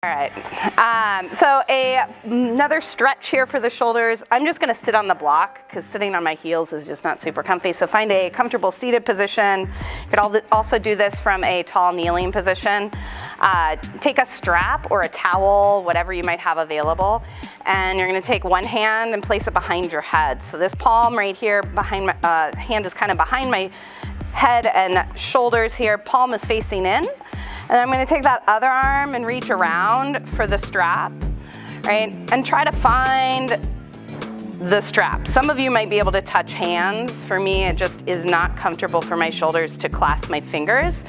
All right, so another stretch here for the shoulders. I'm just gonna sit on the block because sitting on my heels is just not super comfy. So find a comfortable seated position. You could also do this from a tall kneeling position. Take a strap or a towel, whatever you might have available, and you're gonna take one hand and place it behind your head. So this palm right here behind my hand is kind of behind my head and shoulders here. Palm is facing in. And I'm gonna take that other arm and reach around for the strap, right? And try to find the strap. Some of you might be able to touch hands. For me, it just is not comfortable for my shoulders to clasp my fingers,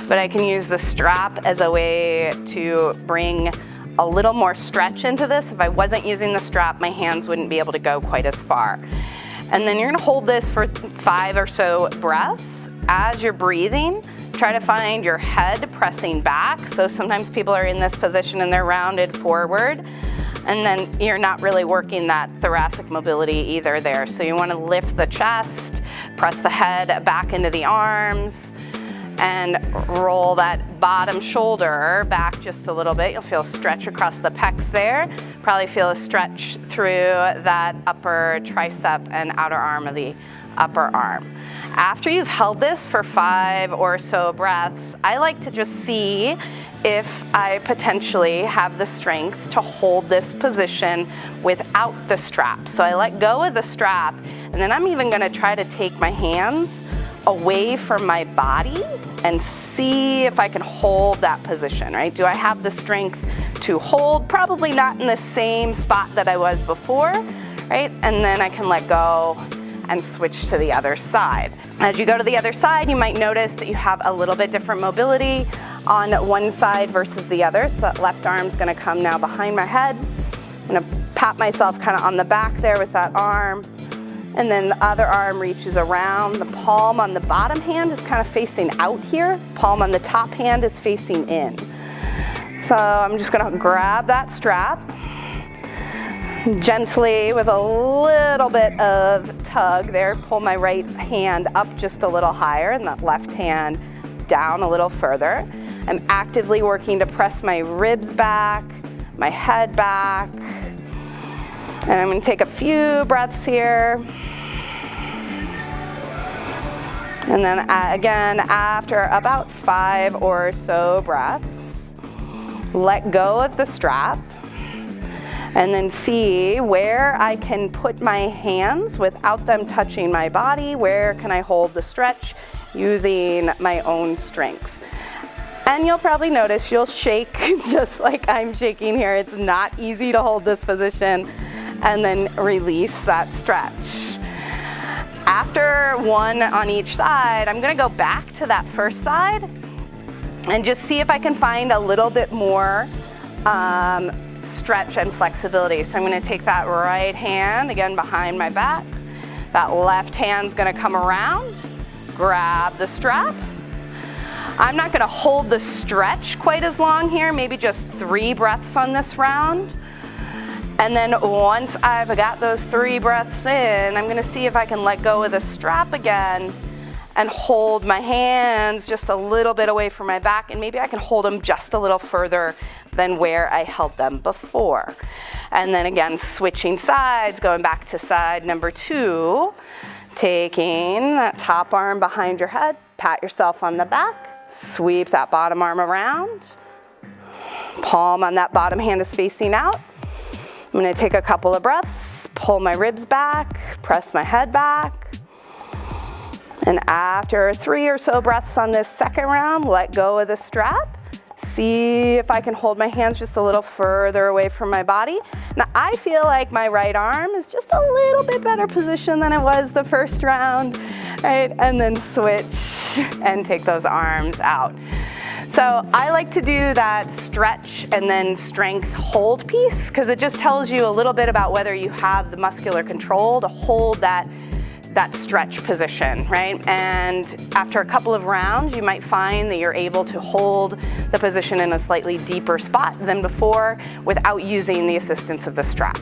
but I can use the strap as a way to bring a little more stretch into this. If I wasn't using the strap, my hands wouldn't be able to go quite as far. And then you're gonna hold this for 5 or so breaths. As you're breathing, try to find your head pressing back. So sometimes people are in this position and they're rounded forward, and then you're not really working that thoracic mobility either there. So you want to lift the chest, press the head back into the arms, and roll that bottom shoulder back just a little bit. You'll feel a stretch across the pecs there. Probably feel a stretch through that upper tricep and outer arm of the upper arm. After you've held this for 5 or so breaths, I like to just see if I potentially have the strength to hold this position without the strap. So I let go of the strap, and then I'm even gonna try to take my hands away from my body and see if I can hold that position, right? Do I have the strength to hold? Probably not in the same spot that I was before, right? And then I can let go and switch to the other side. As you go to the other side, you might notice that you have a little bit different mobility on one side versus the other. So that left arm's gonna come now behind my head. I'm gonna pat myself kind of on the back there with that arm. And then the other arm reaches around. The palm on the bottom hand is kind of facing out here. Palm on the top hand is facing in. So I'm just gonna grab that strap. Gently, with a little bit of tug there, pull my right hand up just a little higher and that left hand down a little further. I'm actively working to press my ribs back, my head back. And I'm going to take a few breaths here. And then again, after about 5 or so breaths, let go of the strap. And then see where I can put my hands without them touching my body. Where can I hold the stretch using my own strength? And you'll probably notice you'll shake just like I'm shaking here. It's not easy to hold this position and then release that stretch. After one on each side, I'm gonna go back to that first side and just see if I can find a little bit more stretch and flexibility. So I'm gonna take that right hand, again behind my back. That left hand's gonna come around, grab the strap. I'm not gonna hold the stretch quite as long here, maybe just 3 breaths on this round. And then once I've got those 3 breaths in, I'm gonna see if I can let go of the strap again and hold my hands just a little bit away from my back, and maybe I can hold them just a little further than where I held them before. And then again, switching sides, going back to side number 2, taking that top arm behind your head, pat yourself on the back, sweep that bottom arm around, palm on that bottom hand is facing out. I'm gonna take a couple of breaths, pull my ribs back, press my head back. And after 3 or so breaths on this second round, let go of the strap. See if I can hold my hands just a little further away from my body. Now I feel like my right arm is just a little bit better position than it was the first round, right? And then switch and take those arms out. So I like to do that stretch and then strength hold piece because it just tells you a little bit about whether you have the muscular control to hold that stretch position, right? And after a couple of rounds, you might find that you're able to hold the position in a slightly deeper spot than before without using the assistance of the strap.